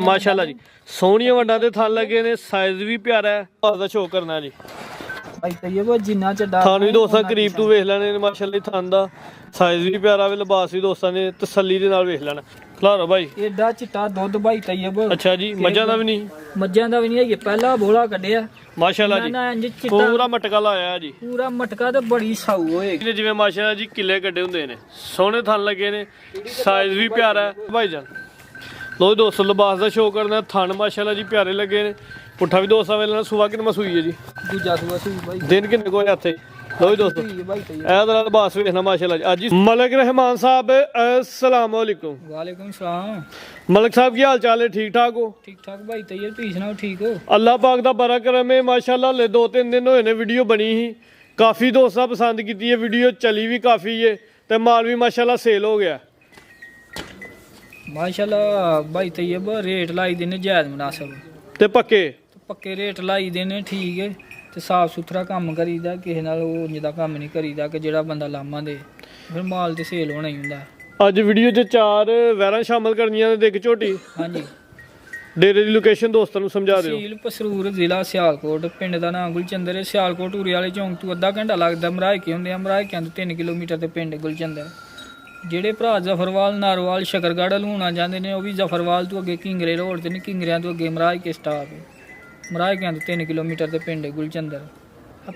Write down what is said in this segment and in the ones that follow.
माशाल्लाह जी सोहनिया वड्डा ते थन लगे ने साइज भी प्यारा है दा शो करना जी भाई तैयब जिन्ना चड्डा थान भी दोस्तां करीब तू वेख लेने ने माशाल्लाह थान दा साइज भी प्यारा वे लिबास भी दोस्तां ने तसल्ली दे नाल वेख लेना खलारो भाई एडा चिट्टा दुध भाई तैयब अच्छा जी मज्जां दा भी नहीं मज्जां दा भी नहीं है पहला बोला कड्डिया माशाल्लाह जी पूरा मटका लाया जी पूरा मटका ते बड़ी साऊ होएगी जिवें माशाल्लाह जी किले कड्डे हुंदे ने सोहने थन लगे ने साइज भी प्यारा है भाई जान लो दोस्तों लिबास का शो करना थन माशाल्लाह जी प्यारे लगे ने पुट्ठा भी दोस्तां वेले सुबह कितना सूई है जी दूजा सुबह सूई भाई दिन किन्ने को हत्थे लो दोस्तों ऐ लिबास वेखना माशाल्लाह जी अज मलिक रहमान साहब अस्सलाम वालेकुम वालेकुम सलाम मलिक साहब की हाल चाल है ठीक ठाक हो ठीक ठाक भाई तैयब तुसीं सुनाओ ठीक हो अल्लाह पाक दा बड़ा करम है माशाल्लाह ले 2-3 दिन होए ने वीडियो बनी ही काफ़ी दोस्तां पसंद की है वीडियो चली भी काफ़ी है तो माल भी माशाल्लाह सेल हो गया माशाल्लाह भाई तैयब रेट लाई देने जायज़ मुनासिब ते पक्के रेट लाई देने ठीक है ते साफ सुथरा काम करीदा किसे नाल उंज दा काम नहीं करीदा कि जेड़ा बंदा लामा दे फिर माल ते सेल होना ही हुंदा अज वीडियो च 4 वैरां शामिल करनियां ते एक झोटी हाँ जी डेरे दी लोकेशन दोस्तां नूं समझा दिओ तहसील पसरूर जिला सियालकोट पिंड दा नाम गुलचंदर है सियालकोट उरे वाले चौंक तो अद्धा घंटा लगदा मराइके हुंदे आ मराइके तो 3 किलोमीटर ते पिंड गुलचंदर ਜਿਹੜੇ ਭਰਾ ਜ਼ਫਰਵਾਲ ਨਾਰਵਾਲ ਸ਼ਕਰਗੜ੍ਹ ਹਲੂਣਾ ਜਾਂਦੇ ਨੇ ਉਹ ਵੀ ਜ਼ਫਰਵਾਲ ਤੋਂ ਅੱਗੇ ਕਿੰਗਰੇ ਰੋਡ ਤੇ ਨਹੀਂ ਕਿੰਗਰਿਆਂ ਤੋਂ ਅੱਗੇ ਮਰਾਜ ਕੇ ਸਟਾਪ ਮਰਾਜ ਕੇ ਤੋਂ 3 ਕਿਲੋਮੀਟਰ ਤੇ ਪਿੰਡ ਗੁਲਚੰਦਰ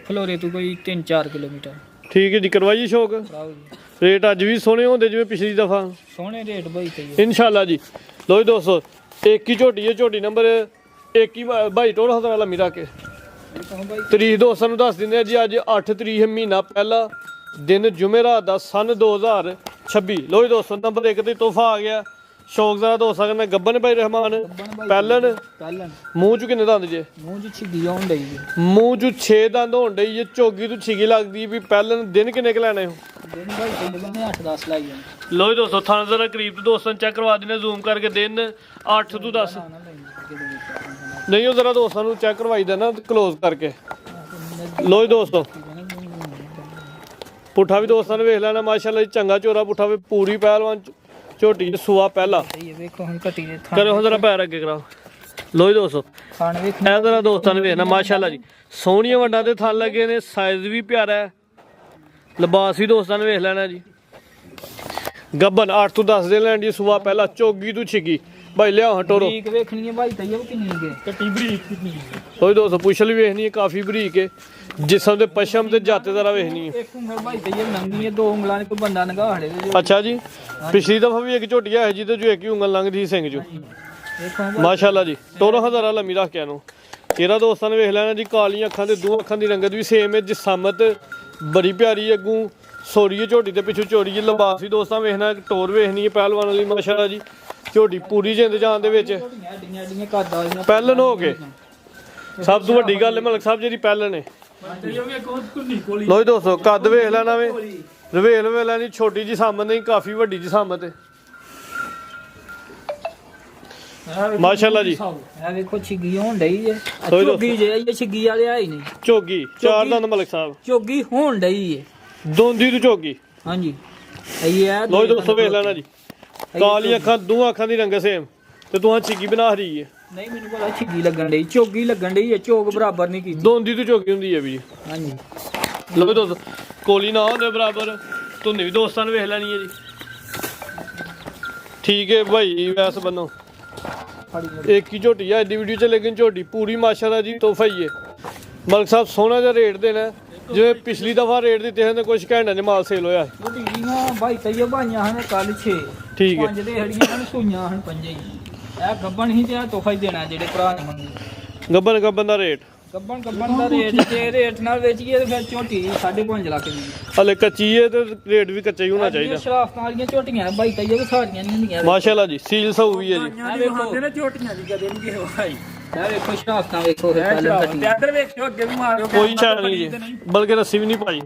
ਫਲੋਰੇ ਤੋਂ ਕੋਈ 3-4 ਕਿਲੋਮੀਟਰ ਠੀਕ ਹੈ ਜੀ ਕਰਵਾਈਏ ਸ਼ੌਕ ਰੇਟ ਅੱਜ ਵੀ ਸੋਹਣੇ ਹੁੰਦੇ ਜਿਵੇਂ ਪਿਛਲੀ ਦਫਾ ਸੋਹਣੇ ਰੇਟ ਬਾਈ ਤੇ ਇਨਸ਼ਾਅੱਲਾ ਜੀ ਲੋ ਜੀ ਦੋਸਤੋ ਇੱਕ ਹੀ ਝੋਟੀ ਹੈ ਝੋਟੀ ਨੰਬਰ 1 ਹੀ ਭਾਈ ਟੋਲ ਹਜ਼ਾਰ ਵਾਲਾ ਮੇਰਾ ਕੇ ਤਰੀਕ ਦੋਸਤਾਂ ਨੂੰ ਦੱਸ ਦਿੰਦੇ ਆ ਜੀ ਅੱਜ 8 ਤਰੀਕ ਮਹੀਨਾ ਪਹਿਲਾ दिन जुमेरात दा सन 2026 लो जी दोस्तों नंबर 1 ते तोहफा आ गया शौक जरा दोस्तां कन्नै गब्बन भाई रहमान पैलन मूंह च किन्ने दंद जे मूंह च छिगी होन डई मूंह च 6 दंद होन डई जे चोगी तो छिगी लगदी भी पैलन दिन किन्ने क लैने हो दिन भाई तकरीबन 8-10 लाई लो जी दोस्तों थान जरा करीब तो दोस्तों चेक करवा देने जूम करके दिन 8 तो 10 नहीं हो जरा दोस्तां नूं चेक करवाई देना क्लोज करके लो जी दोस्तों पुट्ठा भी दोस्तों ने वेख लेना माशाल्लाह चंगा चोरा पुट्ठा भी पूरी पहलवान झोटी सुआ पहला करो जरा पैर अगे कराओ लो जी दोस्तों ऐ जरा दोस्तों ने वेखना माशाल्लाह जी सोहनिया वड्डा ते थन लगे ने साइज भी प्यारा है लिबास भी दोस्तों ने वेख लेना जी गब्बन 8 तो 10 दिन लैंडी सुआ पहला चोगी तू छिगी भाई लिया टोरो वेखनी है भाई तैयब किन्नी है कटी बरीक कितनी है दोस्तों पुछल भी वेखनी है काफी बरीक है जिसम दे पशम ते जाते जरा वेखनी है एक उंगल भाई तैयब नंगी है 2 उंगलां ने कोई बंदा नगा खड़े अच्छा जी पिछली दफा भी एक झोटी है जिदे जो एक ही उंगल लंघदी सिंह जो माशाल्लाह जी टोरो हजारा लम्मी रख के नु तेरा दोस्तां ने वेख लेना जी कालियां अखां ते दो अखां दी रंगत भी सेम है जिसामत बड़ी प्यारी अगू सोरी झोटी ते पिछू चोरी है लिबास भी दोस्तां वेखना टोर वेखनी है पहलवान वाली माशाल्लाह जी झोटी पूरी जिंद जान दे विच पैलन हो के सब तो वड्डी गल मलिक साहब जी पैलन है लो जी दोस्तों कद वेख लेना वे रवेल वे लेनी छोटी जी सामत नहीं काफी वड्डी जी सामत है माशाल्लाह जी ए देखो छिगी होन डई है चोगी जे ये छिगी वाले आई नहीं चोगी 4 दंद मलिक साहब चोगी होन डई है दोंदी तो चोगी हां जी ये है लो जी दोस्तों वेख लेना जी काली अखां दो अखां दी रंग सेम ते तुहां छिगी बना रही है नहीं मैंने पता छिगी लगन डई चोगी लगन डई है चोक बराबर नहीं की दोंदी तो चोगी हुंदी है भी हां जी लो जी दोस्तों कोली ना होने बराबर तुन्नी भी दोस्तां ने वेख लेनी है जी ठीक है भाई वैस बनो एक ही झोटी है एडी वीडियो च लेकिन झोटी पूरी माशाल्लाह जी तोहफा ही है मलिक साहब सोना जा रेट देना जिवें पिछली दफा रेट दिते हैं कुछ घंटे ने माल सेल होया भाई तैयब आईयां हन कल 6 ठीक है 5 दे हड़ियां हन सुइयां हन 5 ही ए गब्बन ही ते तोहफा ही देना जेडे भरा ने मंगी गब्बन दा रेट गब्बन दा रेट ते रेट नाल वेचिए ते फिर झोटी 5.5 लाख दी हले कच्ची है ते रेट भी कच्चा ही होना चाहिए शराफतां वालियां झोटियां भाई तैयब सारियां नहीं हुंदियां माशाल्लाह जी सील सऊ भी है जी देखो ने झोटियां दी कदे नहीं गए भाई ए देखो शराफतां देखो इधर देखो अगे भी मारो कोई छान नहीं जी बल्कि रस्सी भी नहीं पाई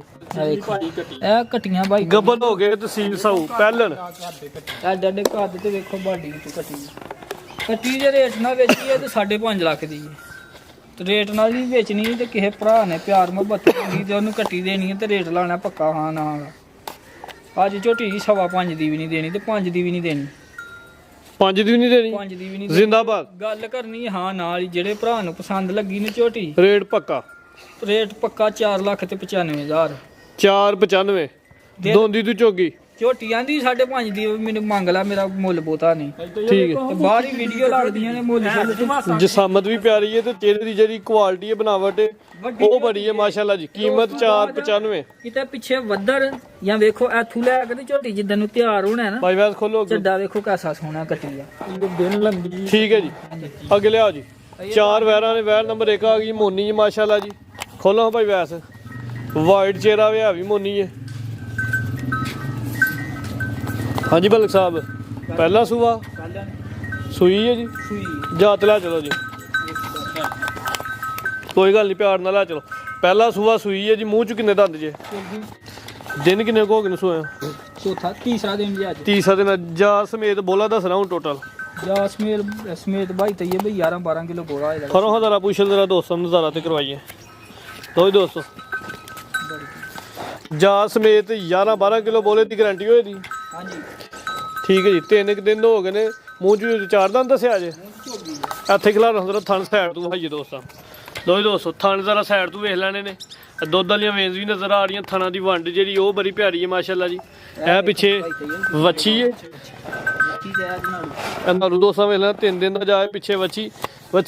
ए कटियां भाई गब्बन हो गए ते सील सऊ पैलन ए डडे कद ते देखो बाडी तो कटी जे रेट ना वेचिए ते 5.5 लाख दी तो रेट नाल ही बेचनी ते किसे भरा ने प्यार मुहब्बत करनी ते ओनू कट्टी देनी है ते रेट लाना पक्का हाँ ना अज झोटी 5.5 दी भी नहीं देनी ते 5 दी भी नहीं देनी 5 ਦੀ ਵੀ ਨਹੀਂ ਦੇਣੀ, 5 ਦੀ ਵੀ ਨਹੀਂ ਜ਼ਿੰਦਾਬਾਦ। ਗੱਲ ਕਰਨੀ ਹਾਂ ਨਾਲ ਹੀ, ਜਿਹੜੇ ਭਰਾ ਨੂੰ ਪਸੰਦ ਲੱਗੀ ਨੇ ਝੋਟੀ, ਰੇਟ ਪੱਕਾ, ਰੇਟ ਪੱਕਾ 4,95,000। 495 ਦੋਂਦੀ ਤੂੰ ਚੋਗੀ। ਝੋਟੀਆਂ ਦੀ 5.5 ਦੀ ਮੈਨੂੰ ਮੰਗ ਲਾ, ਮੇਰਾ ਮੁੱਲ ਬਹੁਤਾ ਨਹੀਂ। ਠੀਕ ਹੈ। ਤੇ ਬਾਹਰ ਹੀ ਵੀਡੀਓ ਲੱਗਦੀਆਂ ਨੇ ਮੁੱਲ ਜਸਾਮਤ ਵੀ ਪਿਆਰੀ ਹੈ ਤੇ ਚਿਹਰੇ ਦੀ ਜਿਹੜੀ ਕੁਆਲਿਟੀ ਹੈ, ਬਣਾਵਟ ਹੈ, ਉਹ ਬੜੀ ਹੈ ਮਾਸ਼ਾਅੱਲਾ ਜੀ। ਕੀਮਤ 495। ਕਿਤੇ ਪਿੱਛੇ ਵੱਧਰ ਜਾਂ ਵੇਖੋ ਐਥੂ ਲੈ ਕੇ ਤੇ ਝੋਟੀ ਜਿੱਦਾਂ ਨੂੰ ਤਿਆਰ ਹੋਣਾ ਨਾ, ਭਾਈ ਵੈਸ ਖੋਲੋ ਅੱਗੇ। ਚੱਡਾ ਵੇਖੋ ਕੈਸਾ ਸੋਹਣਾ ਕੱਟੀ ਆ, ਦਿਨ ਲੰਬੀ। ਠੀਕ ਹੈ ਜੀ, ਅੱਗੇ ਲਿਆਓ ਜੀ। 4 ਵੈਰਾਂ ਨੇ, ਵੈਰ ਨੰਬਰ 1 ਆ ਗਈ ਮੋਨੀ ਜੀ ਮਾਸ਼ਾਅੱਲਾ ਜੀ। ਖੋਲੋ ਭਾਈ ਵੈਸ, ਵਾਈਟ ਚਿਹਰਾ ਵੀ ਹੈ, ਵੀ ਮੋਨੀ ਹੈ। ਹਾਂਜੀ ਮਲਕ ਸਾਹਿਬ, ਪਹਿਲਾ ਸੂਆ ਸੂਈ ਹੈ ਜੀ, ਜਾਤ ਲੈ ਚਲੋ ਜੀ, ਕੋਈ ਗੱਲ ਨਹੀਂ, ਪਿਆਰ ਨਾਲ ਲੈ ਚਲੋ। ਪਹਿਲਾ ਸੂਆ ਸੂਈ ਹੈ ਜੀ। ਮੂੰਹ ਚ ਕਿੰਨੇ ਦੰਦ ਜੇ? ਦਿਨ ਕਿੰਨੇ ਕੋ ਗਏ ਸੂਏ? ਚੌਥਾ ਤੀਸਰਾ ਦਿਨ ਜੀ ਅੱਜ। ਤੀਸਰਾ ਦਿਨ। ਜਾ ਸਮੇਤ ਬੋਲਾ ਦੱਸਣਾ ਹੁਣ ਟੋਟਲ। ਜਾ ਸਮੇਤ ਬਾਈ ਤਈਏ ਬਈ 11-12 ਕਿਲੋ ਬੋਲਾ ਇਹਦਾ। ਖਰੋ ਹਜ਼ਾਰਾ ਪੁੱਛ ਜਰਾ ਦੋਸਤਾਂ ਨੂੰ ਨਜ਼ਾਰਾ ਤੇ ਕਰਵਾਈਏ ਦੋ ਦੋਸਤੋ। ਜਾ ਸਮੇਤ 11-12 ਕਿਲੋ ਬੋਲੇ ਦੀ ਗਾਰੰਟੀ ਹੋਏ ਦੀ। ਹਾਂਜੀ ਠੀਕ ਹੈ ਜੀ। 3 ਦਿਨ ਹੋ ਗਏ ਨੇ। ਮੂੰਹ ਚ 4 ਦੰਦ ਦੱਸਿਆ ਜੇ। ਇੱਥੇ ਖਿਲਾਰਾ ਹੁੰਦਾ ਥਣ ਸਾਈਡ ਤੋਂ ਹਾਈਏ ਦੋਸਤਾਂ। ਦੋਸਤੋ ਥਣ ਜ਼ਰਾ ਸਾਈਡ ਤੋਂ ਵੇਖ ਲੈਣੇ ਨੇ। ਦੁੱਧ ਵਾਲੀਆਂ ਵੇਨਸ ਵੀ ਨਜ਼ਰ ਆ ਰਹੀਆਂ। ਥਣਾਂ ਦੀ ਵੰਡ ਜਿਹੜੀ ਉਹ ਬੜੀ ਪਿਆਰੀ ਹੈ ਮਾਸ਼ਾਅੱਲਾ ਜੀ। ਇਹ ਪਿੱਛੇ ਵੱਛੀ ਹੈ। ਨਾਲੂ ਦੋਸਤਾਂ ਵੇਖ ਲੈਣਾ 3 ਦਿਨ ਦਾ ਜਾਏ ਪਿੱਛੇ ਵੱਛੀ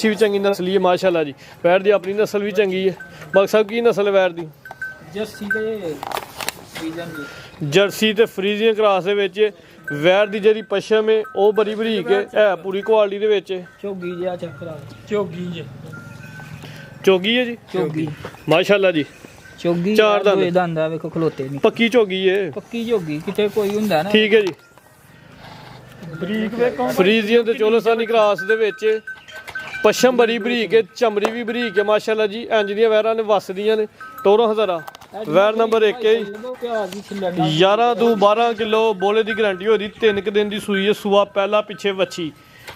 ਵੀ ਚੰਗੀ ਨਸਲੀ ਹੈ ਮਾਸ਼ਾਅੱਲਾ ਜੀ। ਵੈਰ ਦੀ ਆਪਣੀ ਨਸਲ ਵੀ ਚੰਗੀ ਹੈ। ਮਕਸਦ ਕੀ ਨਸਲ ਹੈ ਵੈਰ ਦੀ? ਜਰਸੀ ਤੇ ਫਰੀਜ਼ੀਅਨ ਕਰਾਸ ਦੇ ਵਿੱਚ ਵੈਰ ਦੀ ਜਿਹੜੀ ਪਸ਼ਮ ਹੈ ਉਹ ਬੜੀ ਬਰੀਕ ਹੈ ਪੂਰੀ ਕੁਆਲਿਟੀ ਦੇ ਵਿੱਚ। ਝੋਗੀ ਜਿਹਾ ਚੱਕਰਾ ਝੋਗੀ ਚੋਗੀ ਹੈ ਜੀ। ਝੋਗੀ ਮਾਸ਼ਾਅੱਲਾ ਜੀ। ਝੋਗੀ 4 ਦੰਦ ਆ ਵੇਖੋ ਖਲੋਤੇ ਨਹੀਂ। ਪੱਕੀ ਝੋਗੀ ਹੈ। ਪੱਕੀ ਝੋਗੀ ਕਿਤੇ ਕੋਈ ਹੁੰਦਾ ਨਾ। ਠੀਕ ਹੈ ਜੀ। ਬਰੀਕ ਵੇਖੋ ਫਰੀਜ਼ੀਅਨ ਤੇ ਚੋਲਸਾਨੀ ਕਰਾਸ ਦੇ ਵਿੱਚ ਪਸ਼ਮ ਬੜੀ ਬਰੀਕ ਹੈ, ਚਮੜੀ ਵੀ ਬਰੀਕ ਹੈ ਮਾਸ਼ਾਅੱਲਾ ਜੀ। ਇੰਜ ਦੀਆਂ ਵੈਰਾਂ ਨੇ ਵਸਦੀਆਂ ਨੇ। ਟੋਰੋ ਹਜ਼ਾਰਾ ਵੈਰ ਨੰਬਰ 1 ਹੈ 11 ਤੋਂ 12 ਕਿਲੋ ਬੋਲੇ ਦੀ ਗਾਰੰਟੀ ਹੋਈ। 3 ਦਿਨ ਦੀ ਸੂਈ ਹੈ। ਸੂਆ ਪਹਿਲਾ ਪਿੱਛੇ ਵੱਛੀ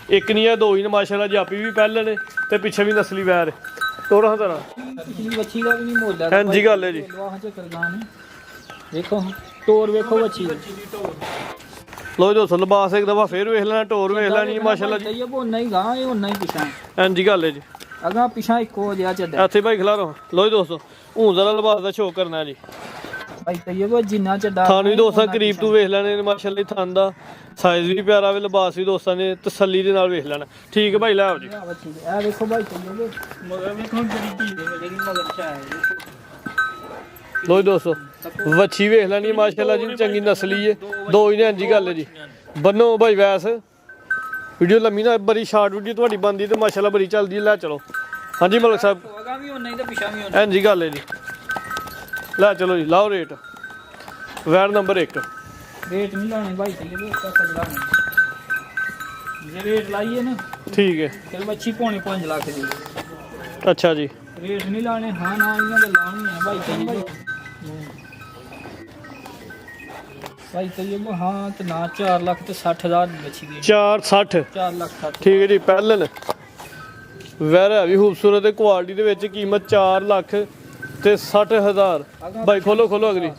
ਇੱਕ ਨਹੀਂ ਹੈ, 2 ਹੀ ਨੇ ਮਾਸ਼ਾਅੱਲਾ ਜੀ। ਆਪੀ ਵੀ ਪਹਿਲੇ ਨੇ ਤੇ ਪਿੱਛੇ ਵੀ ਨਸਲੀ ਵੈਰ ਹੈ। ਟੋਰੋ ਹਜ਼ਾਰਾ ਵੱਛੀ ਦਾ ਵੀ ਨਹੀਂ ਮੁੱਲ ਹੈ। ਹਾਂਜੀ ਗੱਲ ਹੈ ਜੀ। ਵੇਖੋ ਟੋਰ ਵੇਖੋ ਵੱਛੀ। ਲੋ ਦੋਸਤੋ ਲਿਬਾਸ ਇੱਕ ਦਫਾ ਫੇਰ ਵੇਖ ਲੈਣਾ। ਟੋਰ ਵੇਖ ਲੈਣੀ ਮਾਸ਼ਾਅੱਲਾ ਜੀ। ਇਹ ਉਹਨਾਂ ਹੀ ਗਾਂ ਇਹ ਉਹਨਾਂ ਹੀ ਪਿਛਾਂ। ਹਾਂਜੀ ਗੱਲ ਹੈ ਜੀ। ਅਗਾ ਪਿਛਾਂ ਇੱਕੋ ਜਿਹਾ ਚੱਡਾ। ਇੱਥੇ ਭਾਈ ਖਿਲਾਰੋ। ਲੋ ਦੋਸਤੋ ਹੁਣ ਜ਼ਰਾ ਲਿਬਾਸ ਦਾ ਸ਼ੋਅ ਕਰਨਾ ਜੀ। ਭਾਈ ਤਈਏ ਉਹ ਜਿੰਨਾ ਚੱਡਾ ਥਾਨ ਵੀ ਦੋਸਤਾਂ ਕਰੀਬ ਤੋਂ ਵੇਖ ਲੈਣੇ ਨੇ ਮਾਸ਼ਾਅੱਲਾ। ਥਾਨ ਦਾ ਸਾਈਜ਼ ਵੀ ਪਿਆਰਾ ਵੇ। ਲਿਬਾਸ ਵੀ ਦੋਸਤਾਂ ਨੇ ਤਸੱਲੀ ਦੇ ਨਾਲ ਵੇਖ ਲੈਣਾ। ਠੀਕ ਹੈ ਭਾਈ ਲੈ ਆਓ ਜੀ। ਇਹ ਵੇਖੋ ਭਾਈ ਤਈਏ ਮਗਰ ਵੇਖੋ ਜਿਹੜੀ ਮਗਰ ਚਾਹ ਲੋ ਦੋਸਤੋ ਵੱਛੀ ਵੇਖ ਲੈਣੀ ਮਾਸ਼ਾਅੱਲਾ ਜੀ। ਚੰਗੀ ਨਸਲੀ ਹੈ। 2 ਹੀ ਨੇ। ਹਾਂਜੀ ਗੱਲ ਹੈ ਜੀ। ਬੰਨੋ ਭਾਈ ਵੈਸ। ਵੀਡੀਓ ਲੰਮੀ ਨਾ ਬੜੀ ਸ਼ਾਰਟ ਵੀਡੀਓ ਤੁਹਾਡੀ ਬਣਦੀ ਤੇ ਮਾਸ਼ਾਅੱਲਾ ਬੜੀ ਚੱਲਦੀ ਹੈ। ਲੈ ਚਲੋ। ਹਾਂਜੀ ਮਲਕ ਸਾਹਿਬ ਅਗਾ ਵੀ ਉਹਨਾਂ ਹੀ ਤੇ ਪਿਛਾਂ ਵੀ ਉਹਨਾਂ। ਹਾਂਜੀ ਗੱਲ ਹੈ ਜੀ। ਲੈ ਚਲੋ ਜੀ ਲਾਓ ਰੇਟ। ਵੈਰ ਨੰਬਰ 1 ਰੇਟ ਨਹੀਂ ਲਾਣੇ ਭਾਈ ਤਈਏ ਉਹ ਕੱਲਾ ਨਹੀਂ। ਜੇ ਰੇਟ ਲਾਈਏ ਨਾ ਠੀਕ ਹੈ। ਫਿਰ ਮੱਛੀ ਪੌਣੇ 5 ਲੱਖ ਦੀ। ਅੱਛਾ ਜੀ। ਰੇਟ ਨਹੀਂ ਲਾਣੇ। ਹਾਂ ਨਾ ਇਹਨਾਂ ਦੇ ਲਾਉਣੀਆਂ ਭਾਈ ਤਈਏ। ਭਾਈ ਤਈਏ ਹਾਂ ਤੇ ਨਾ 4 ਲੱਖ ਤੇ 60,000 ਦੀ ਮੱਛੀ ਦੀ। 460 4 ਲੱਖ 60। ਠੀਕ ਹੈ ਜੀ। ਪਹਿਲਨ ਵੈਰ ਹੈ ਵੀ ਖੂਬਸੂਰਤ ਹੈ ਕੁਆਲਿਟੀ ਦੇ ਵਿੱਚ। ਕੀਮਤ 4 ਲੱਖ ਤੇ 60,000। ਭਾਈ ਖੋਲੋ ਅਗਲੀ।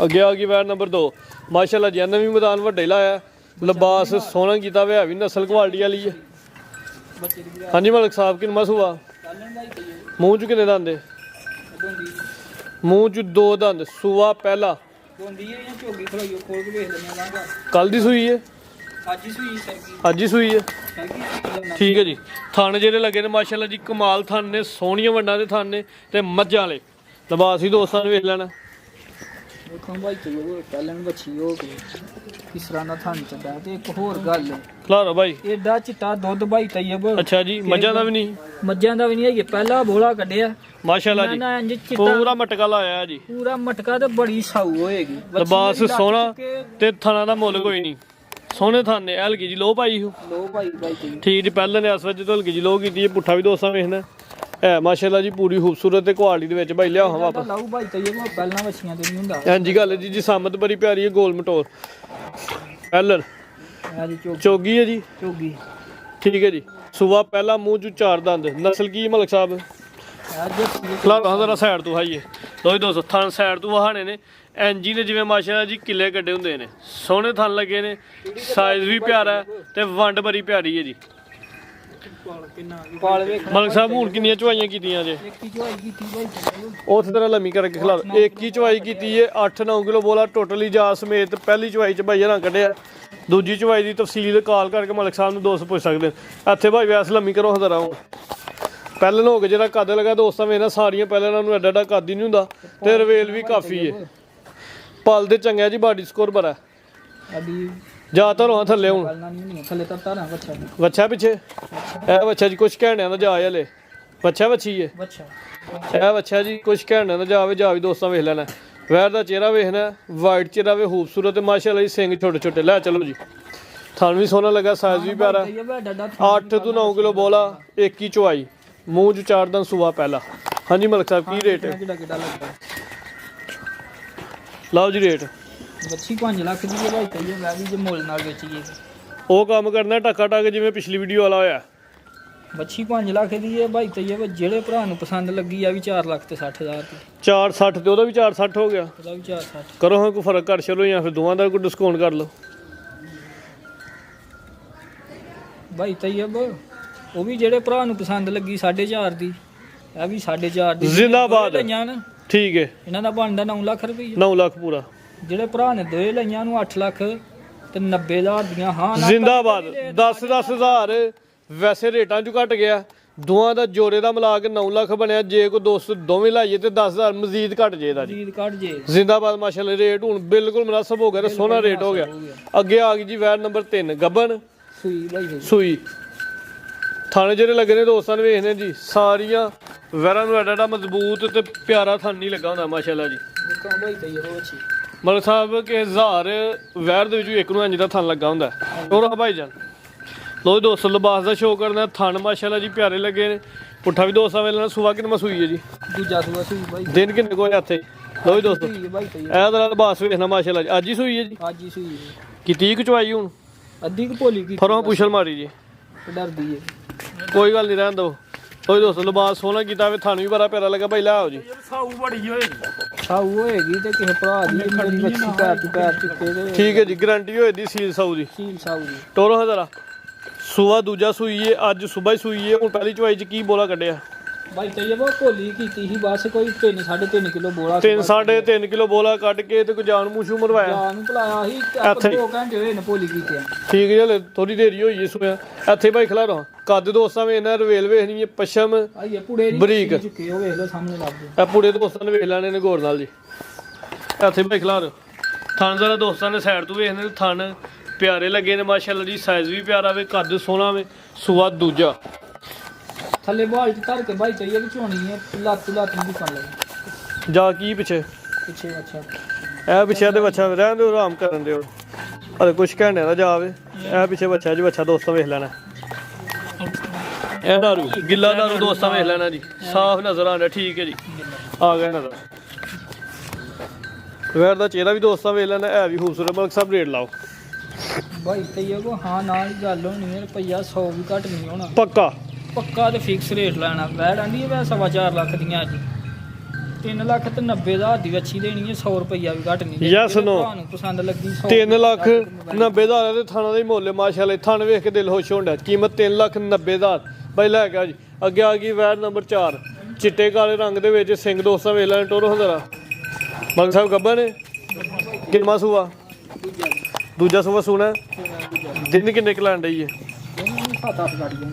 ਅੱਗੇ ਆ ਗਈ ਵੈਰ ਨੰਬਰ 2 ਮਾਸ਼ਾਅੱਲਾ ਜੀ। ਨਵੀਂ ਮੈਦਾਨ ਵੱਡੇ ਲਾਇਆ। ਲਿਬਾਸ ਸੋਹਣਾ ਕੀਤਾ ਹੋਇਆ ਵੀ ਨਸਲ ਕੁਆਲਿਟੀ ਵਾਲੀ ਹੈ। ਹਾਂਜੀ ਮਲਕ ਸਾਹਿਬ ਕਿੰਨਾ ਸੂਆ? ਮੂੰਹ ਚ ਕਿੰਨੇ ਦੰਦ? ਮੂੰਹ ਚ 2 ਦੰਦ। ਸੂਆ ਪਹਿਲਾ ਕੱਲ ਦੀ ਸੂਈ ਹੈ। ਅੱਜ ਹੀ ਸੂਈ ਹੈ। ਠੀਕ ਹੈ ਜੀ। ਥਣ ਜਿਹੜੇ ਲੱਗੇ ਨੇ ਮਾਸ਼ਾਅੱਲਾ ਜੀ ਕਮਾਲ ਥਣ ਨੇ। ਸੋਹਣੀਆਂ ਵੰਡਾਂ ਦੇ ਥਣ ਨੇ ਤੇ ਮੱਝਾਂ ਵਾਲੇ। ਲਿਬਾਸ ਵੀ ਦੋਸਤਾਂ ਨੇ ਵੇਖ ਲੈਣਾ। ਦੇਖੋ ਭਾਈ ਚਲੋ ਪਹਿਲਾਂ ਬੱਚੀ ਹੋ ਗਈ ਕਿਸ ਤਰ੍ਹਾਂ ਦਾ ਥਣ ਚੱਡਾ। ਤੇ ਇੱਕ ਹੋਰ ਗੱਲ ਖਲਾਰੋ ਭਾਈ। ਏਡਾ ਚਿੱਟਾ ਦੁੱਧ ਭਾਈ ਤਈਬ। ਅੱਛਾ ਜੀ। ਮੱਝਾਂ ਦਾ ਵੀ ਨਹੀਂ? ਮੱਝਾਂ ਦਾ ਵੀ ਨਹੀਂ ਹੈ। ਪਹਿਲਾ ਬੋਲਾ ਕੱਢਿਆ ਮਾਸ਼ਾਅੱਲਾ ਜੀ। ਪੂਰਾ ਮਟਕਾ ਲਾਇਆ ਜੀ। ਪੂਰਾ ਮਟਕਾ ਤੇ ਬੜੀ ਸਾਊ ਹੋਏਗੀ। ਲਿਬਾਸ ਸੋਹਣਾ ਤੇ ਥਣਾ ਦਾ ਮੁੱਲ ਕੋਈ ਨਹੀਂ। ਸੋਹਣੇ ਥਣ ਨੇ। ਹਲਕੀ ਜੀ ਲੋ ਪਾਈ। ਲੋ ਭਾਈ ਠੀਕ ਜੀ। ਪਹਿਲਾਂ ਨੇ ਇਸ ਵਜੇ ਤੋਂ ਹਲਕੀ ਜੀ ਲੋ ਕੀਤੀ ਹੈ। ਪੁੱਠਾ ਵੀ ਦੋਸਤਾਂ ਵੇਖਣਾ ਹੈ ਮਾਸ਼ਾਅੱਲਾ ਜੀ। ਪੂਰੀ ਖੂਬਸੂਰਤ ਤੇ ਕੁਆਲਿਟੀ ਦੇ ਵਿੱਚ ਭਾਈ ਲਿਆ ਹਾਂ ਵਾਪਸ। ਲਾਉ ਭਾਈ ਤਈਬ ਪਹਿਲਾਂ ਵੱਛੀਆਂ ਤੇ ਨਹੀਂ ਹੁੰਦਾ। ਹਾਂਜੀ ਗੱਲ ਜੀ। ਜੀ ਸਾਮਤ ਬੜੀ ਪਿਆਰੀ ਹੈ। ਗੋਲ ਮਟੋਰ ਪਹਿਲਨ ਚੋਗੀ ਹੈ ਜੀ। ਚੋਗੀ ਠੀਕ ਹੈ ਜੀ। ਸੂਆ ਪਹਿਲਾ। ਮੂੰਹ ਚ 4 ਦੰਦ। ਨਸਲ ਕੀ ਮਲਕ ਸਾਹਿਬ? ਖਲਾਰਾ ਜ਼ਰਾ ਸਾਈਡ ਤੋਂ ਹਾਈਏ ਲੋ ਜੀ ਦੋਸਤੋ ਥਣ ਸਾਈਡ ਤੋਂ ਵਹਾਣੇ ਨੇ ਐਂਜੀ ਨੇ ਜਿਵੇਂ ਮਾਸ਼ਾਅੱਲਾ ਜੀ ਕਿੱਲੇ ਕੱਢੇ ਹੁੰਦੇ ਨੇ ਸੋਹਣੇ ਥਣ ਲੱਗੇ ਨੇ ਸਾਈਜ਼ ਵੀ ਪਿਆਰਾ ਹੈ ਤੇ ਵੰਡ ਬੜੀ ਪਿਆਰੀ ਹੈ ਜੀ ਮਲਕ ਸਾਹਿਬ ਹੁਣ ਕਿੰਨੀਆਂ ਚਵਾਈਆਂ ਕੀਤੀਆਂ ਜੇ ਉਸ ਤਰ੍ਹਾਂ ਲੰਮੀ ਕਰਕੇ ਖਿਲਾ ਇੱਕ ਹੀ ਚਵਾਈ ਕੀਤੀ ਹੈ 8-9 ਕਿਲੋ ਬੋਲਾ ਟੋਟਲੀ ਜਾ ਸਮੇਤ ਪਹਿਲੀ ਚਵਾਈ ਚ ਭਾਈ ਹਰਾਂ ਕੱਢਿਆ ਦੂਜੀ ਚਵਾਈ ਦੀ ਤਫਸੀਲ ਕਾਲ ਕਰਕੇ ਮਲਕ ਸਾਹਿਬ ਨੂੰ ਦੋਸਤ ਪੁੱਛ ਸਕਦੇ ਨੇ ਇੱਥੇ ਭਾਈ ਵੈਸ ਲੰਮੀ ਕਰੋ ਹਜ਼ਰਾ ਹੁਣ ਪਹਿਲਾਂ ਹੋ ਕੇ ਜਿਹੜਾ ਕੱਦ ਲਗਾ ਦੋਸਤਾਂ ਵੇ ਨਾ ਸਾਰੀਆਂ ਪਹਿਲਾਂ ਇਹਨਾਂ ਨੂੰ ਐਡਾ ਐਡਾ ਕੱਦ ਹੀ ਨਹੀਂ ਹੁੰਦਾ ਤੇ ਰਵੇਲ ਵੀ ਕਾਫੀ ਹੈ ਪਲ ਦੇ ਚੰਗਾ ਜੀ ਬਾਡੀ ਸਕੋਰ ਬੜਾ ਜ਼ਿਆਦਾਤਰ ਹੋਂ ਥੱਲੇ ਹੁਣ ਵੱਛਾ ਪਿੱਛੇ ਇਹ ਵੱਛਾ ਜੀ ਕੁਛ ਕਹਿਣਿਆਂ ਦਾ ਜਾ ਹਲੇ ਵੱਛਾ ਵੱਛੀ ਹੈ ਇਹ ਵੱਛਾ ਜੀ ਕੁਛ ਕਹਿਣਿਆਂ ਦਾ ਜਾ ਵੀ ਦੋਸਤਾਂ ਵੇਖ ਲੈਣਾ ਵੈਰ ਦਾ ਚਿਹਰਾ ਵੇਖਣਾ ਵਾਈਟ ਚਿਹਰਾ ਵੇ ਖੂਬਸੂਰਤ ਤੇ ਮਾਸ਼ਾਅੱਲਾ ਜੀ ਸਿੰਘ ਛੋਟੇ ਛੋਟੇ ਲੈ ਚਲੋ ਜੀ ਥਣ ਵੀ ਸੋਹਣਾ ਲੱਗਾ ਸਾਈਜ਼ ਵੀ ਪਿਆਰਾ 8 ਤੋਂ 9 ਕਿਲੋ ਬੋਲਾ ਇੱਕ ਹੀ ਚਵਾਈ ਮੂੰਹ ਚ 4 ਦਿਨ ਸੂਆ ਪਹਿਲਾ ਹਾਂਜੀ ਮਲਕ ਸਾਹਿਬ ਕੀ ਰੇਟ ਹੈ ਲਓ ਜੀ ਰੇਟ ਬੱਚੀ 5 ਲੱਖ ਦੀ ਹੈ ਭਾਈ ਕਹੀਏ ਮੈਂ ਵੀ ਜੇ ਮੁੱਲ ਨਾਲ ਵੇਚੀਏ ਉਹ ਕੰਮ ਕਰਨਾ ਟੱਕਾ ਟੱਕ ਜਿਵੇਂ ਪਿਛਲੀ ਵੀਡੀਓ ਵਾਲਾ ਹੋਇਆ ਬੱਚੀ 5 ਲੱਖ ਦੀ ਹੈ ਭਾਈ ਕਹੀਏ ਜਿਹੜੇ ਭਰਾ ਨੂੰ ਪਸੰਦ ਲੱਗੀ ਆ ਵੀ 4 ਲੱਖ ਤੇ 60,000 ਦੀ 460 ਤੇ ਉਹਦਾ ਵੀ 460 ਹੋ ਗਿਆ ਉਹਦਾ ਵੀ 460 ਕਰੋ ਹਾਂ ਕੋਈ ਫਰਕ ਕਰ ਚਲੋ ਜਾਂ ਫਿਰ ਦੋਵਾਂ ਦਾ ਕੋਈ ਡਿਸਕਾਊਂਟ ਕਰ ਲਓ ਭਾਈ ਤੈਯਬ ਉਹ ਵੀ ਜਿਹੜੇ ਭਰਾ ਨੂੰ ਪਸੰਦ ਲੱਗੀ 4.5 ਦੀ ਇਹ ਵੀ 4.5 ਦੀ ਜ਼ਿੰਦਾਬਾਦ ਠੀਕ ਹੈ ਇਹਨਾਂ ਦਾ ਬਣਦਾ 9 ਲੱਖ ਰੁਪਏ 9 ਲੱਖ ਪੂਰਾ ਜਿਹੜੇ ਭਰਾ ਨੇ ਦੋਏ ਲਈਆਂ ਨੂੰ 8 ਲੱਖ ਤੇ 90,000 ਦੀਆਂ ਹਾਂ ਜ਼ਿੰਦਾਬਾਦ 10,000 ਵੈਸੇ ਰੇਟਾਂ ਚ ਘਟ ਗਿਆ ਦੋਵਾਂ ਦਾ ਜੋੜੇ ਦਾ ਮਿਲਾ ਕੇ 9 ਲੱਖ ਬਣਿਆ ਜੇ ਕੋਈ ਦੋਸਤ ਦੋਵੇਂ ਲਾਈਏ ਤੇ 10,000 ਮਜ਼ੀਦ ਘਟ ਜੇ ਦਾ ਜੀ ਜ਼ਿੰਦਾਬਾਦ ਮਾਸ਼ਾਅੱਲਾ ਰੇਟ ਹੁਣ ਬਿਲਕੁਲ ਮੁਨਾਸਬ ਹੋ ਗਿਆ ਤੇ ਸੋਹਣਾ ਰੇਟ ਹੋ ਗਿਆ ਅੱਗੇ ਆ ਗਈ ਜੀ ਵੈਰ ਨੰਬਰ 3 ਗੱਬਨ ਸੂਈ ਥਾਣੇ ਜਿਹੜੇ ਲੱਗੇ ਨੇ ਦੋਸਤਾਂ ਨੇ ਵੇਖਨੇ ਜੀ ਸਾਰੀਆਂ ਵੈਰਾਂ ਨੂੰ ਐਡਾ ਮਜ਼ਬੂਤ ਤੇ ਪਿਆਰਾ ਥਣ ਨਹੀਂ ਲੱਗਾ ਹੁੰਦਾ ਮਾਸ਼ਾਅੱਲਾ ਜੀ ਮਲਕ ਸਾਹਿਬ ਕਿ 1000 ਵੈਰ ਦੇ ਵਿੱਚੋਂ ਇੱਕ ਨੂੰ ਇੰਜ ਦਾ ਥਣ ਲੱਗਾ ਹੁੰਦਾ ਹੋਰ ਭਾਈ ਜਾਨ ਲੋ ਦੋਸਤੋ ਲਿਬਾਸ ਦਾ ਸ਼ੋਅ ਕਰਨਾ ਥਣ ਮਾਸ਼ਾਅੱਲਾ ਜੀ ਪਿਆਰੇ ਲੱਗੇ ਨੇ ਪੁੱਠਾ ਵੀ ਦੋਸਤਾਂ ਵੇਲੇ ਸੂਆ ਕਿੰਨਾ ਸੂਈ ਹੈ ਜੀ ਦੂਜਾ ਸੂਆ ਸੂਈ ਬਾਈ ਦਿਨ ਕਿੰਨੇ ਕੋਈ ਹੱਥੇ ਲੋ ਵੀ ਦੋਸਤੋ ਇਹ ਦਾ ਲਿਬਾਸ ਵੇਖਣਾ ਮਾਸ਼ਾਅੱਲਾ ਜੀ ਅੱਜ ਹੀ ਸੂਈ ਹੈ ਜੀ ਅੱਜ ਹੀ ਸੂਈ ਕੀ 30 ਚਵਾਈ ਹੁਣ ਅੱਧੀ ਕੁ ਭੋਲੀ ਕੀ ਫਰੋਂ ਪੁੱਛਲ ਮਾਰੀ ਜੀ ਡਰਦੀ ਹੈ ਕੋਈ ਗੱਲ ਨਹੀਂ ਰਹਿਣ ਦੋ ਕੋਈ ਦੋਸਤੋ ਲਿਬਾਸ ਸੋਹਣਾ ਕੀਤਾ ਵੇ ਥਣ ਵੀ ਬੜਾ ਪਿਆਰਾ ਲੱਗਾ ਭਾਈ ਲੈ ਆਓ ਜੀ ਸਾਊ ਹੋਏਗੀ ਤੇ ਕਿਸੇ ਭਰਾ ਦੀ ਮੇਰੀ ਬੱਚੀ ਪੈਰ ਚੁੱਕੇ ਤੇ ਠੀਕ ਹੈ ਜੀ ਗਾਰੰਟੀ ਹੋਏ ਦੀ ਸੀਲ ਸਾਊ ਦੀ ਟੋਰੋ ਹਜ਼ਾਰਾ ਸੂਆ ਦੂਜਾ ਸੂਈ ਹੈ ਅੱਜ ਸਵੇਰ ਹੀ ਸੂਈ ਹੈ ਹੁਣ ਪਹਿਲੀ ਚਵਾਈ ਚ ਕੀ ਬੋਲਾ ਕੱਢਿਆ ਭਾਈ ਤੈਯਬ ਉਹ ਭੋਲੀ ਕੀਤੀ ਸੀ ਬਸ ਕੋਈ 3.5 ਕਿਲੋ ਬੋਲਾ 3.5 ਕਿਲੋ ਬੋਲਾ ਕੱਢ ਕੇ ਤੇ ਕੋਈ ਜਾਨ ਮੂਸ਼ੂ ਮਰਵਾਇਆ ਜਾਨ ਭਲਾਇਆ ਸੀ 2 ਘੰਟੇ ਹੋਏ ਨੇ ਭੋਲੀ ਕੀਤੀ ਠੀਕ ਹੈ ਹਲੇ ਥੋੜੀ ਦੇਰੀ ਹੋਈ ਹੈ ਸੁਆ ਇੱਥੇ ਭਾਈ ਖਲਾ ਰਹਾ ਕੱਦ ਦੋਸਤਾਂ ਵੇ ਇਹਨਾਂ ਰਵੇਲ ਵੇਖਣੀ ਹੈ ਪਸ਼ਮ ਬਰੀਕ ਚੁੱਕੇ ਉਹ ਵੇਖ ਲਓ ਸਾਹਮਣੇ ਲੱਭਦੇ ਇਹ ਪੂੜੇ ਦੋਸਤਾਂ ਨੇ ਵੇਖ ਲੈਣੇ ਨੇ ਗੌਰ ਨਾਲ ਜੀ ਇੱਥੇ ਭਾਈ ਖਲਾ ਰਹਾ ਥਣ ਜ਼ਰਾ ਦੋਸਤਾਂ ਨੇ ਸਾਈਡ ਤੋਂ ਵੇਖਣੇ ਥਣ ਪਿਆਰੇ ਲੱਗੇ ਨੇ ਮਾਸ਼ਾਅੱਲਾ ਜੀ ਸਾਈਜ਼ ਵੀ ਪਿਆਰਾ ਵੇ ਕੱਦ ਸੋਹਣਾ ਵੇ ਸੂਆ ਦੂਜਾ ਥੱਲੇ ਬਾਲ ਚ ਧਰ ਕੇ ਭਾਈ ਤੈਯਬ ਵਿੱਚ ਹੋਣੀ ਹੈ ਲੱਤ ਨੂੰ ਦੁਕਾਨ ਲੱਗੀ ਜਾ ਕੀ ਪਿੱਛੇ ਅੱਛਾ ਇਹ ਪਿੱਛੇ ਤੇ ਬੱਚਾ ਰਹਿਣ ਦਿਓ ਆਰਾਮ ਕਰਨ ਦਿਓ ਅਰੇ ਕੁਛ ਕਹਿਣੇ ਦਾ ਜਾਵੇ ਇਹ ਪਿੱਛੇ ਬੱਚਾ ਜੀ ਬੱਚਾ ਦੋਸਤਾਂ ਵੇਖ ਲੈਣਾ ਇਹ ਦਾਰੂ ਗਿੱਲਾ ਦਾਰੂ ਦੋਸਤਾਂ ਵੇਖ ਲੈਣਾ ਜੀ ਸਾਫ਼ ਨਜ਼ਰ ਆਉਂਦਾ ਠੀਕ ਹੈ ਜੀ ਆ ਗਿਆ ਨਜ਼ਰ ਵੈਰ ਦਾ ਚਿਹਰਾ ਵੀ ਦੋਸਤਾਂ ਵੇਖ ਲੈਣਾ ਇਹ ਵੀ ਖੂਬਸੂਰਤ ਮਲਕ ਸਾਹਿਬ ਰੇਟ ਲਾਓ ਭਾਈ ਤੈਯਬ ਹਾਂ ਨਾਲ ਗੱਲ ਹੋਣੀ ਹੈ ਰੁਪਈਆ 100 ਵੀ ਘੱਟ ਨਹੀਂ ਹੋਣਾ ਪੱਕਾ ਤੇ ਫਿਕਸ ਰੇਟ ਲੈਣਾ ਵੈੜ ਆਂਦੀ ਹੈ 4.5 ਲੱਖ ਦੀਆਂ ਅੱਜ 3 ਲੱਖ ਤੇ 90,000 ਦੀ ਵੱਛੀ ਦੇਣੀ ਹੈ 100 ਰੁਪਈਆ ਵੀ ਘੱਟ ਨਹੀਂ ਯੈਸ ਨੋ ਤੁਹਾਨੂੰ ਪਸੰਦ ਲੱਗੀ 3,90,000 ਦੇ ਥਾਣਾ ਦਾ ਹੀ ਮੁੱਲ ਮਾਸ਼ਾਅੱਲਾ ਥਣ ਵੇਖ ਕੇ ਦਿਲ ਖੁਸ਼ ਹੁੰਦਾ ਕੀਮਤ 3,90,000 ਬਾਈ ਲੈ ਗਿਆ ਜੀ ਅੱਗੇ ਆ ਗਈ ਵੈੜ ਨੰਬਰ 4 ਚਿੱਟੇ ਕਾਲੇ ਰੰਗ ਦੇ ਵਿੱਚ ਸਿੰਘ ਦੋਸਤਾਂ ਵੇਖ ਲੈਣ ਟੋਰੋ ਹਜ਼ਾਰਾ ਮਲਕ ਸਾਹਿਬ ਗੱਬਾ ਨੇ ਕਿੰਨਾ ਸੂਆ ਦੂਜਾ ਸੂਆ ਸੋਣਾ ਦਿਨ ਕਿੰਨੇ ਕਲਾਣ ਡਈ ਹੈ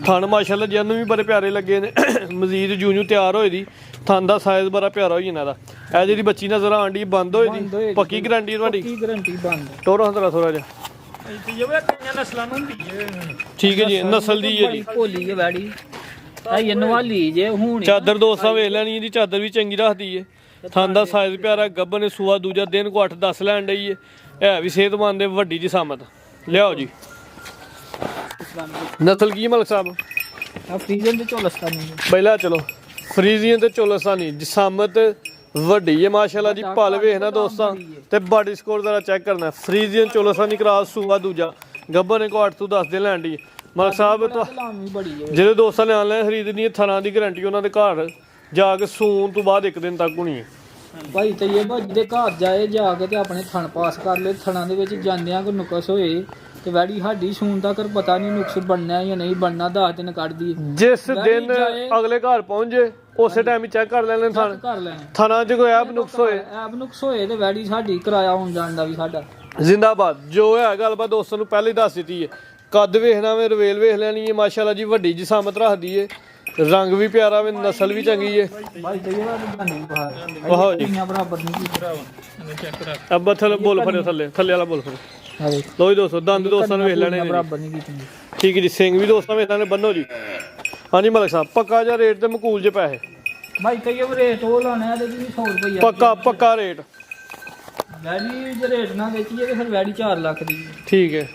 ਥਣ ਮਾਸ਼ਾਅੱਲਾ ਜੀ ਨੂੰ ਵੀ ਬੜੇ ਪਿਆਰੇ ਲੱਗੇ ਨੇ ਮਜ਼ੀਦ ਜੂ ਤਿਆਰ ਹੋਏ ਦੀ ਥਣ ਦਾ ਸਾਈਜ਼ ਬੜਾ ਪਿਆਰਾ ਹੋਈ ਇਹਨਾਂ ਦਾ ਇਹ ਜਿਹੜੀ ਬੱਚੀ ਨਜ਼ਰ ਆਂਡੀ ਬੰਦ ਹੋਏ ਦੀ ਪੱਕੀ ਗਾਰੰਟੀ ਤੁਹਾਡੀ ਟੋਰੋ ਹਜ਼ਾਰਾ ਥੋੜਾ ਜਿਹਾ ਠੀਕ ਹੈ ਜੀ ਨਸਲ ਦੀ ਹੈ ਜੀ ਭੋਲੀ ਹੈ ਵੈੜੀ ਇਹ ਨਵਾਲੀ ਜੇ ਹੁਣ ਚਾਦਰ ਦੋਸਤਾਂ ਵੇਖ ਲੈਣੀ ਇਹਦੀ ਚਾਦਰ ਵੀ ਚੰਗੀ ਰੱਖਦੀ ਹੈ ਥਣ ਦਾ ਸਾਈਜ਼ ਪਿਆਰਾ ਗੱਬਨ ਨੇ ਸੂਆ ਦੂਜਾ ਦਿਨ ਕੋ 8-10 ਲੈਣ ਡਈ ਹੈ ਇਹ ਵੀ ਸਿਹਤਮੰਦ ਦੇ ਵੱਡੀ ਜੀ ਸਾਮਤ ਲਿਆਓ ਜੀ ਨਸਲ ਕੀ ਮਲਕ ਸਾਹਿਬ ਫਰੀਜ਼ਨ ਤੇ ਚੋਲਸਤਾਨੀ ਪਹਿਲਾਂ ਚਲੋ ਫਰੀਜ਼ੀਅਨ ਤੇ ਚੋਲਸਤਾਨੀ ਜਸਾਮਤ ਵੱਡੀ ਹੈ ਮਾਸ਼ਾਅੱਲਾ ਜੀ ਪਲ ਵੇਖਣਾ ਦੋਸਤਾਂ ਤੇ ਬਾਡੀ ਸਕੋਰ ਜ਼ਰਾ ਚੈੱਕ ਕਰਨਾ ਫਰੀਜ਼ੀਅਨ ਚੋਲਸਤਾਨੀ ਕਰਾਸ ਸੂਆ ਦੂਜਾ ਗੱਬਰ ਨੇ ਕੋ 8 ਤੋਂ 10 ਦੇ ਲੈਣ ਦੀ ਮਲਕ ਸਾਹਿਬ ਜਿਹੜੇ ਦੋਸਤਾਂ ਨੇ ਆਨਲਾਈਨ ਖਰੀਦਣੀ ਹੈ ਥਰਾਂ ਦੀ ਗਾਰੰਟੀ ਉਹਨਾਂ ਦੇ ਘਰ ਜਾ ਕੇ ਸੂਣ ਤੋਂ ਬਾਅਦ 1 ਦਿਨ ਤੱਕ ਹੋਣੀ ਹੈ। ਭਾਈ ਤਈਏ ਭਾਜੀ ਦੇ ਘਰ ਜਾਏ ਜਾ ਕੇ ਤੇ ਆਪਣੇ ਥਣ ਪਾਸ ਕਰ ਲਏ, ਥਣਾਂ ਦੇ ਵਿੱਚ ਜਾਂਦਿਆਂ ਕੋਈ ਨੁਕਸ ਹੋਏ ਤੇ ਵੈੜੀ ਸਾਡੀ ਸੂਣ ਤੱਕ ਪਤਾ ਨਹੀਂ ਨੁਕਸ ਬਣਨਾ ਜਾਂ ਨਹੀਂ ਬਣਨਾ, 10 ਦਿਨ ਕੱਢਦੀ। ਜਿਸ ਦਿਨ ਅਗਲੇ ਘਰ ਪਹੁੰਚ ਜੇ ਉਸੇ ਟਾਈਮ ਹੀ ਚੈੱਕ ਕਰ ਲੈਣੇ ਥਣ, ਕਰ ਲੈਣੇ ਥਣਾਂ 'ਚ ਕੋਈ ਐਬ ਨੁਕਸ ਹੋਏ, ਐਬ ਨੁਕਸ ਹੋਏ ਤੇ ਵੈੜੀ ਸਾਡੀ ਕਿਰਾਇਆ ਆਉਣ ਜਾਣ ਦਾ ਵੀ ਸਾਡਾ ਜ਼ਿੰਦਾਬਾਦ। ਜੋ ਹੈ ਗੱਲਬਾਤ ਦੋਸਤਾਂ ਨੂੰ ਪਹਿਲੇ ਹੀ ਦੱਸ ਦਿੱਤੀ ਹੈ। ਕੱਦ ਵੇਖਣਾ ਵੇ, ਰਵੇਲ ਵੇਖ ਲੈਣੀ ਹੈ, ਮਾਸ਼ਾਅੱਲਾ ਜੀ ਵੱਡੀ ਜਿਸਾਮਤ ਰੱਖਦੀ ਹੈ, ਰੰਗ ਵੀ ਪਿਆਰਾ ਵੇ, ਨਸਲ ਵੀ ਚੰਗੀ ਹੈ। ਭਾਈ ਤਈਏ ਨਹੀਂ ਵਾਹੋ ਜੀ ਬਰਾਬਰ ਨਹੀਂ ਭਰਾਵਾ ਅੱਬਾ ਥੱਲੇ ਬੋਲ ਫੜਿਓ, ਥੱਲੇ ਵਾਲਾ ਬੋਲ ਫੜਿਓ। ਲੋ ਜੀ ਦੋਸਤੋ ਦੰਦ ਦੋਸਤਾਂ ਨੂੰ ਵੇਖ ਲੈਣੇ ਨੇ, ਬਰਾਬਰ ਨਹੀਂ ਕੀਤੀ। ਠੀਕ ਹੈ ਜੀ। ਸਿੰਘ ਵੀ ਦੋਸਤਾਂ ਵੇਖ ਲੈਣੇ, ਬੰਨੋ ਜੀ। ਹਾਂਜੀ ਮਲਕ ਸਾਹਿਬ ਪੱਕਾ ਜਾਂ ਰੇਟ ਤੇ ਮਕੂਲ ਜੇ ਪੈਸੇ? ਭਾਈ ਤਈਏ ਰੇਟ ਉਹ ਲਾਣਾ ਹੈ ਤੇ 100 ਰੁਪਏ ਪੱਕਾ ਰੇਟ। ਵੈੜੀ ਜੇ ਰੇਟ ਨਾਲ ਵੇਚੀਏ ਤੇ ਫਿਰ ਵੈੜੀ 4 ਲੱਖ ਦੀ ਠੀਕ ਹੈ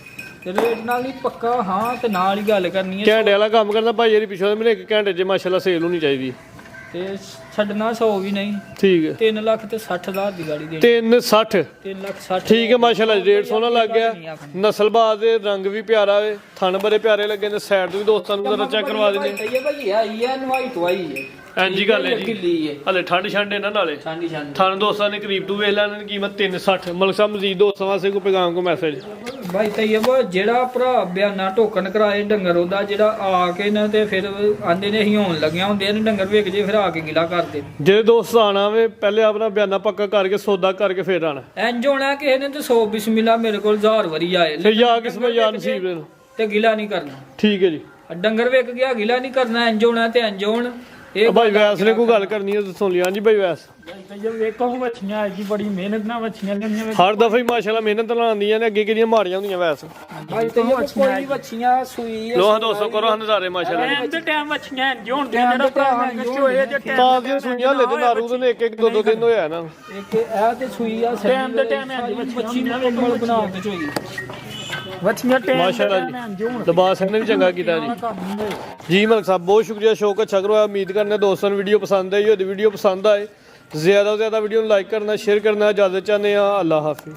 ਤੇ ਰੇਟ ਨਾਲ ਨਹੀਂ ਪੱਕਾ ਹਾਂ ਤੇ ਨਾਲ ਹੀ ਗੱਲ ਕਰਨੀ ਹੈ। ਘੰਟੇ ਵਾਲਾ ਕੰਮ ਕਰਦਾ ਭਾਈ ਇਹਦੀ ਪਿੱਛੋਂ ਮੈਨੂੰ 1 ਘੰਟੇ 'ਚ ਮਾਸ਼ਾਅੱਲਾ ਸੇਲ ਹੋਣੀ ਚਾਹੀਦੀ ਤੇ ਛੱਡਣਾ 100 ਵੀ ਨਹੀਂ। ਠੀਕ ਹੈ 3 ਲੱਖ ਤੇ 60,000 ਦੀ ਗਾੜੀ ਦੇ 360। 3 ਲੱਖ 60। ਠੀਕ ਹੈ ਮਾਸ਼ਾਅੱਲਾ ਰੇਟ ਸੋਹਣਾ ਲੱਗ ਗਿਆ, ਨਸਲਬਾਜ਼ ਦੇ ਰੰਗ ਵੀ ਪਿਆਰਾ ਵੇ, ਥਣ ਬੜੇ ਪਿਆਰੇ ਲੱਗੇ ਨੇ। ਸਾਈਡ ਤੋਂ ਵੀ ਦੋਸਤਾਂ ਨੂੰ ਜ਼ਰਾ ਚੈੱਕ ਕਰਵਾ ਦਿੰਦੇ। ਤਈਏ ਭਾਈ ਆਈ ਹੈ ਨਵਾਈ ਤੋਂ ਆਈ ਹੈ ਐਂਜੀ ਗੱਲ ਹੈ ਜੀ, ਕਿੱਲੀ ਹੈ ਹਲੇ ਠੰਡ ਛੰਡ ਇਹਨਾਂ ਨਾਲੇ ਛਾਂਡੀ ਥਣ ਦੋਸਤਾਂ ਨੇ ਕਰੀਬ ਤੋਂ ਵੇਖ ਲੈਣ ਕੀਮਤ 360। ਮਲਕ ਸਾਹਿਬ ਮਜ਼ੀਦ ਦੋਸਤਾਂ ਵਾਸਤੇ ਕੋਈ ਪੈਗਾਮ ਕੋ ਮੈਸੇਜ? ਭਾਈ ਤਈਏ ਜਿਹੜਾ ਭਰਾ ਬਿਆਨਾ ਟੋਕਨ ਕਰਾਏ ਡੰਗਰ ਉਹਦਾ ਜਿਹੜਾ ਆ ਕੇ ਨਾ ਤੇ ਫਿਰ ਆਂਦੇ ਨੇ ਅਸੀਂ ਹੋਣ ਲੱਗਿਆ ਹੁੰਦੇ ਨੇ ਡੰਗਰ ਵੇਖ ਜੇ ਫਿਰ ਆ ਕੇ ਗਿਲਾ ਕਰਦੇ। ਜਿਹੜੇ ਦੋਸਤ ਆਣਾ ਵੇ ਪਹਿਲੇ ਆਪਣਾ ਬਿਆਨਾ ਪੱਕਾ ਕਰਕੇ ਸੌਦਾ ਕਰਕੇ ਫੇਰ ਆਣਾ। ਇੰਜ ਹੋਣਾ ਕਿਸੇ ਨੇ ਤੇ 100 ਬਿਸਮਿਲ੍ਲਾ ਮੇਰੇ ਕੋਲ 1000 ਵਾਰੀ ਆਏ ਤੇ ਯਾ ਕਿਸਮਤ ਯਾ ਨਸੀਬ ਦੇ। ਤੇ ਗਿਲਾ ਨਹੀਂ ਕਰਨਾ। ਠੀਕ ਹੈ ਜੀ। ਡੰਗਰ ਵੇਖ ਗਿਆ ਗਿਲਾ ਨਹੀਂ ਕਰਨਾ, ਇੰਜ ਹੋਣਾ ਤੇ ਇੰਜ ਹੋਣ। ਇਹ ਭਾਈ ਵੈਸ ਨੇ ਕੋਈ ਗੱਲ ਕਰਨੀ ਹੈ ਸੁਣ ਲਿਆ। ਹਾਂਜੀ ਭਾਈ ਵੈਸ ਵੇਖੋ ਵੱਛੀਆਂ ਜੀ ਬੜੀ ਮਿਹਨਤ ਨਾਲ ਵੱਛੀਆਂ ਲੈਣੀਆਂ। ਹਰ ਦਫਾ ਹੀ ਮਾਸ਼ਾਅੱਲਾ ਮਿਹਨਤ ਨਾਲ ਆਉਂਦੀਆਂ ਨੇ, ਅੱਗੇ ਕਿਹੜੀਆਂ ਮਾੜੀਆਂ ਹੁੰਦੀਆਂ ਵੈਸ। ਭਾਈ ਤੇ ਕੋਈ ਵੱਛੀਆਂ ਸੂਈ ਲੋਹਾ ਦੋਸਤੋ ਕਰੋ ਨਜ਼ਾਰੇ ਮਾਸ਼ਾਅੱਲਾ। ਟਾਈਮ ਤੇ ਟਾਈਮ ਵੱਛੀਆਂ ਜੋਣ ਦੇ ਜਿਹੜਾ ਭਰਾ ਚੋਏ ਜੇ ਤਾਂ ਦੀਆਂ ਸੂਈਆਂ ਹਲੇ ਤੇ ਨਾਰੂ ਦੇ ਨੇ 1 2 ਦਿਨ ਹੋਇਆ ਨਾ। ਇੱਕ ਇਹ ਤੇ ਸੂਈ ਆ ਟਾਈਮ ਤੇ ਟਾਈਮ ਹੈ ਵੱਛੀ ਨੂੰ ਕੋਲ ਬਣਾ ਕੇ ਚੋਈ ਵੱਛੀਆਂ ਟਾਈਮ ਮਾਸ਼ਾਅੱਲਾ ਜੀ ਦਬਾ ਸਿੰਘ ਨੇ ਵੀ ਚੰਗਾ ਕੀਤਾ ਜੀ। ਜੀ ਮਲਕ ਸਾਹਿਬ ਬਹੁਤ ਸ਼ੁਕਰੀਆ, ਸ਼ੌਕ ਅੱਛਾ ਕਰੋ। ਉਮੀਦ ਕਰਨੇ ਦੋਸਤਾਂ ਨੂੰ ਵੀਡੀਓ ਪਸੰਦ ਆਈ ਹੋਵੇ। ਵੀਡੀਓ ਪਸੰਦ ਆਏ ਜ਼ਿਆਦਾ ਤੋਂ ਜ਼ਿਆਦਾ ਵੀਡੀਓ ਨੂੰ ਲਾਈਕ ਕਰਨਾ, ਸ਼ੇਅਰ ਕਰਨਾ। ਇਜਾਜ਼ਤ ਚਾਹੁੰਦੇ ਹਾਂ। ਅੱਲਾ ਹਾਫਿਜ਼।